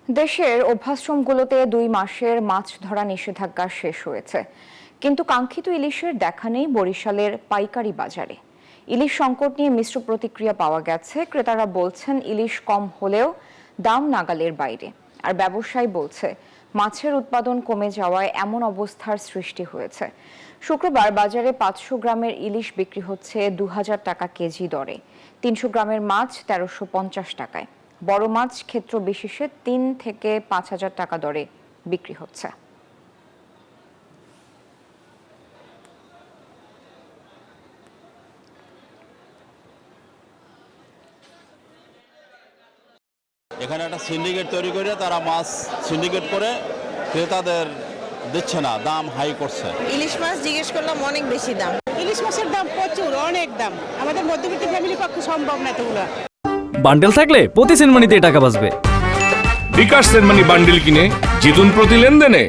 দেশের অভ্যাশ্রমগুলোতে 2 মাসের মাছ ধরা নিষেধাজ্ঞা শেষ হয়েছে, কিন্তু কাঙ্ক্ষিত ইলিশের দেখা নেই বরিশালের পাইকারি বাজারে। ইলিশ সংকট নিয়ে মিশ্র প্রতিক্রিয়া পাওয়া গেছে। ক্রেতারা বলছেন ইলিশ কম হলেও দাম নাগালের বাইরে, আর ব্যবসায়ী বলছে মাছের উৎপাদন কমে যাওয়ায় এমন অবস্থার সৃষ্টি হয়েছে। শুক্রবার বাজারে 500 গ্রামের ইলিশ বিক্রি হচ্ছে 2000 টাকা কেজি দরে, 300 গ্রামের মাছ 1350 টাকায়। বড় মাছ ক্ষেত্র বিশেষে 3 থেকে 5000 টাকা দরে বিক্রি হচ্ছে। এখানে একটা সিন্ডিকেট তৈরি করে তারা মাছ সিন্ডিকেট করে ক্রেতাদের দিচ্ছে না, দাম হাই করছে। ইলিশ মাছ জিজ্ঞেস করলাম অনেক বেশি দাম। ইলিশ মাছের দাম প্রচুর, অনেক দাম। আমাদের মধ্যবিত্ত ফ্যামিলির পক্ষে সম্ভব না এতগুলো। বান্ডেল থাকলে প্রতি সেনমানিতে টাকা বাঁচবে। বিকাশ সেনমানি বান্ডেল কিনে জিতুন প্রতি লেনদেনে।